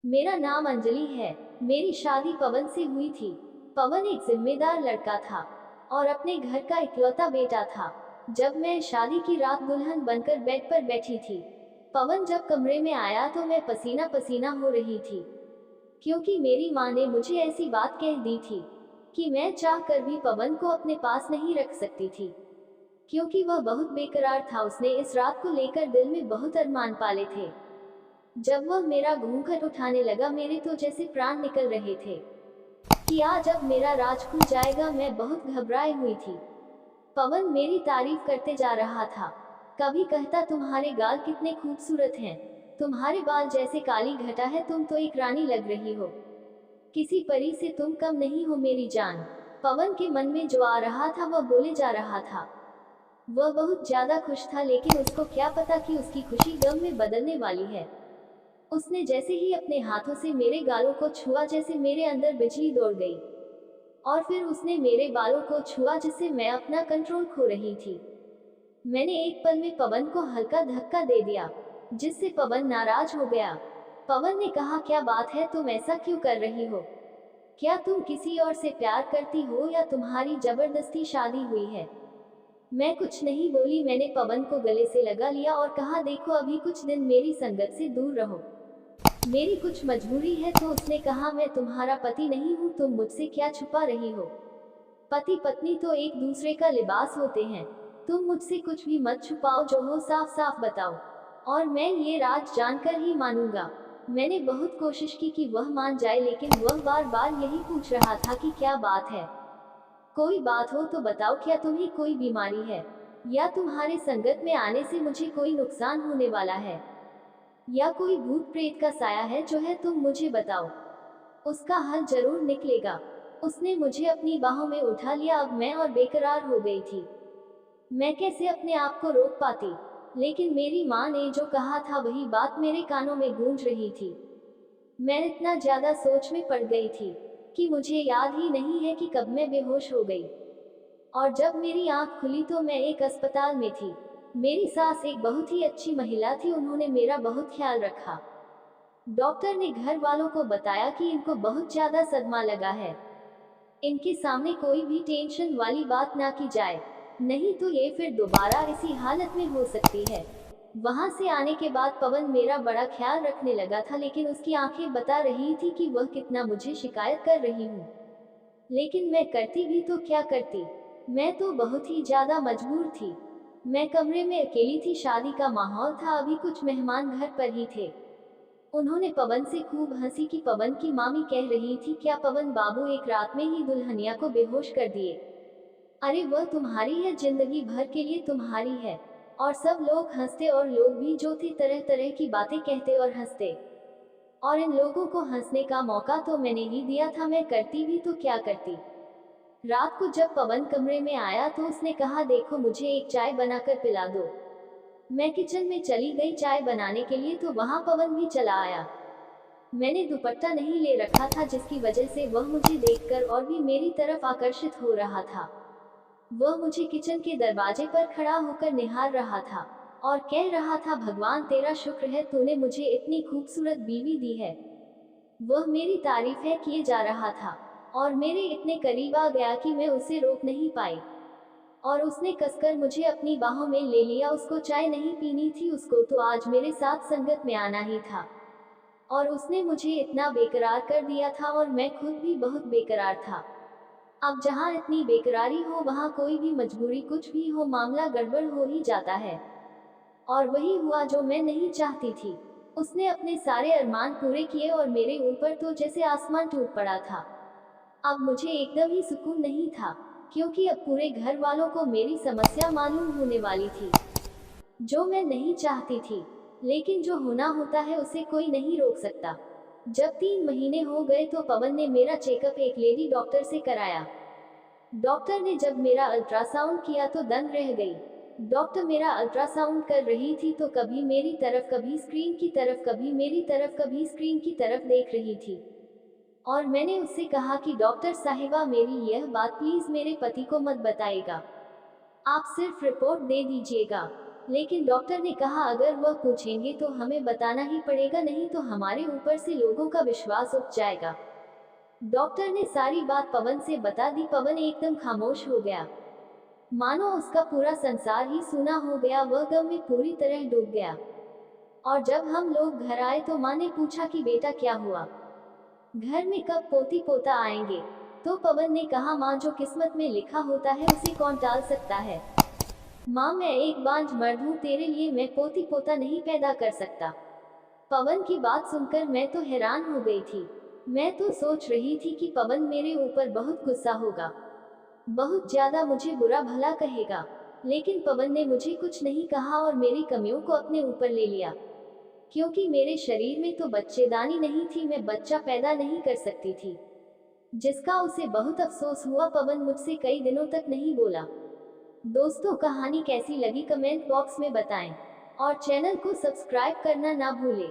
मेरा नाम अंजलि है। मेरी शादी पवन से हुई थी। पवन एक जिम्मेदार लड़का था और अपने घर का इकलौता बेटा था। जब मैं शादी की रात दुल्हन बनकर बेड पर बैठी थी, पवन जब कमरे में आया तो मैं पसीना पसीना हो रही थी, क्योंकि मेरी माँ ने मुझे ऐसी बात कह दी थी कि मैं चाह कर भी पवन को अपने पास नहीं रख सकती थी, क्योंकि वह बहुत बेकरार था। उसने इस रात को लेकर दिल में बहुत अरमान पाले थे। जब वह मेरा घूंघट उठाने लगा, मेरे तो जैसे प्राण निकल रहे थे कि आज अब मेरा राज खुल जाएगा। मैं बहुत घबराई हुई थी। पवन मेरी तारीफ करते जा रहा था। कभी कहता, तुम्हारे गाल कितने खूबसूरत हैं, तुम्हारे बाल जैसे काली घटा है, तुम तो एक रानी लग रही हो, किसी परी से तुम कम नहीं हो मेरी जान। पवन के मन में जो आ रहा था वह बोले जा रहा था। वह बहुत ज्यादा खुश था, लेकिन उसको क्या पता कि उसकी खुशी गम में बदलने वाली है। उसने जैसे ही अपने हाथों से मेरे गालों को छुआ, जैसे मेरे अंदर बिजली दौड़ गई, और फिर उसने मेरे बालों को छुआ जिससे मैं अपना कंट्रोल खो रही थी। मैंने एक पल में पवन को हल्का धक्का दे दिया, जिससे पवन नाराज हो गया। पवन ने कहा, क्या बात है, तुम ऐसा क्यों कर रही हो? क्या तुम किसी और से प्यार करती हो या तुम्हारी जबरदस्ती शादी हुई है? मैं कुछ नहीं बोली। मैंने पवन को गले से लगा लिया और कहा, देखो, अभी कुछ दिन मेरी संगत से दूर रहो, मेरी कुछ मजबूरी है। तो उसने कहा, मैं तुम्हारा पति नहीं हूँ, तुम मुझसे क्या छुपा रही हो? पति पत्नी तो एक दूसरे का लिबास होते हैं। तुम मुझसे कुछ भी मत छुपाओ, जो हो साफ साफ बताओ, और मैं ये राज जानकर ही मानूंगा। मैंने बहुत कोशिश की कि वह मान जाए, लेकिन वह बार बार यही पूछ रहा था कि क्या बात है, कोई बात हो तो बताओ, क्या तुम्हें कोई बीमारी है, या तुम्हारे संगत में आने से मुझे कोई नुकसान होने वाला है, या कोई भूत प्रेत का साया है जो है, तुम मुझे बताओ, उसका हल जरूर निकलेगा। उसने मुझे अपनी बाहों में उठा लिया। अब मैं और बेकरार हो गई थी। मैं कैसे अपने आप को रोक पाती, लेकिन मेरी माँ ने जो कहा था वही बात मेरे कानों में गूंज रही थी। मैं इतना ज्यादा सोच में पड़ गई थी कि मुझे याद ही नहीं है कि कब मैं बेहोश हो गई, और जब मेरी आंख खुली तो मैं एक अस्पताल में थी। मेरी सास एक बहुत ही अच्छी महिला थी, उन्होंने मेरा बहुत ख्याल रखा। डॉक्टर ने घर वालों को बताया कि इनको बहुत ज्यादा सदमा लगा है, इनके सामने कोई भी टेंशन वाली बात ना की जाए, नहीं तो ये फिर दोबारा इसी हालत में हो सकती है। वहां से आने के बाद पवन मेरा बड़ा ख्याल रखने लगा था, लेकिन उसकी आंखें बता रही थी कि वह कितना मुझे शिकायत कर रही हूँ। लेकिन मैं करती भी तो क्या करती, मैं तो बहुत ही ज्यादा मजबूर थी। मैं कमरे में अकेली थी, शादी का माहौल था, अभी कुछ मेहमान घर पर ही थे। उन्होंने पवन से खूब हंसी कि पवन की मामी कह रही थी, क्या पवन बाबू एक रात में ही दुल्हनिया को बेहोश कर दिए? अरे वह तुम्हारी है, जिंदगी भर के लिए तुम्हारी है। और सब लोग हंसते, और लोग भी जो थे तरह तरह की बातें कहते और हंसते, और इन लोगों को हंसने का मौका तो मैंने ही दिया था, मैं करती भी तो क्या करती। रात को जब पवन कमरे में आया तो उसने कहा, देखो, मुझे एक चाय बनाकर पिला दो। मैं किचन में चली गई चाय बनाने के लिए, तो वहां पवन भी चला आया। मैंने दुपट्टा नहीं ले रखा था, जिसकी वजह से वह मुझे देखकर और भी मेरी तरफ आकर्षित हो रहा था। वह मुझे किचन के दरवाजे पर खड़ा होकर निहार रहा था और कह रहा था, भगवान तेरा शुक्र है, तूने मुझे इतनी खूबसूरत बीवी दी है। वह मेरी तारीफें किए जा रहा था और मेरे इतने करीब आ गया कि मैं उसे रोक नहीं पाई, और उसने कसकर मुझे अपनी बाहों में ले लिया। उसको चाय नहीं पीनी थी, उसको तो आज मेरे साथ संगत में आना ही था, और उसने मुझे इतना बेकरार कर दिया था, और मैं खुद भी बहुत बेकरार था। अब जहाँ इतनी बेकरारी हो, वहाँ कोई भी मजबूरी, कुछ भी हो, मामला गड़बड़ हो ही जाता है। और वही हुआ जो मैं नहीं चाहती थी। उसने अपने सारे अरमान पूरे किए और मेरे ऊपर तो जैसे आसमान टूट पड़ा था। अब मुझे एकदम ही सुकून नहीं था, क्योंकि अब पूरे घर वालों को मेरी समस्या मालूम होने वाली थी, जो मैं नहीं चाहती थी। लेकिन जो होना होता है उसे कोई नहीं रोक सकता। जब 3 महीने हो गए तो पवन ने मेरा चेकअप एक लेडी डॉक्टर से कराया। डॉक्टर ने जब मेरा अल्ट्रासाउंड किया तो दंग रह गई। डॉक्टर मेरा अल्ट्रासाउंड कर रही थी तो कभी मेरी तरफ, कभी स्क्रीन की तरफ, कभी मेरी तरफ, कभी स्क्रीन की तरफ देख रही थी। और मैंने उससे कहा कि डॉक्टर साहिबा, मेरी यह बात प्लीज मेरे पति को मत बताइएगा, आप सिर्फ रिपोर्ट दे दीजिएगा। लेकिन डॉक्टर ने कहा अगर वह पूछेंगे तो हमें बताना ही पड़ेगा, नहीं तो हमारे ऊपर से लोगों का विश्वास उठ जाएगा। डॉक्टर ने सारी बात पवन से बता दी। पवन एकदम खामोश हो गया, मानो उसका पूरा संसार ही सूना हो गया। वह गम में पूरी तरह डूब गया। और जब हम लोग घर आए तो माँ ने पूछा कि बेटा क्या हुआ, घर में कब पोती पोता आएंगे? तो पवन ने कहा माँ, जो किस्मत में लिखा होता है उसे कौन टाल सकता है। माँ, मैं एक बांझ मर्द हूँ, तेरे लिए मैं पोती पोता नहीं पैदा कर सकता। पवन की बात सुनकर मैं तो हैरान हो गई थी। मैं तो सोच रही थी कि पवन मेरे ऊपर बहुत गुस्सा होगा, बहुत ज्यादा मुझे बुरा भला कहेगा, लेकिन पवन ने मुझे कुछ नहीं कहा और मेरी कमियों को अपने ऊपर ले लिया। क्योंकि मेरे शरीर में तो बच्चेदानी नहीं थी, मैं बच्चा पैदा नहीं कर सकती थी, जिसका उसे बहुत अफसोस हुआ। पवन मुझसे कई दिनों तक नहीं बोला। दोस्तों, कहानी कैसी लगी कमेंट बॉक्स में बताएं और चैनल को सब्सक्राइब करना ना भूलें।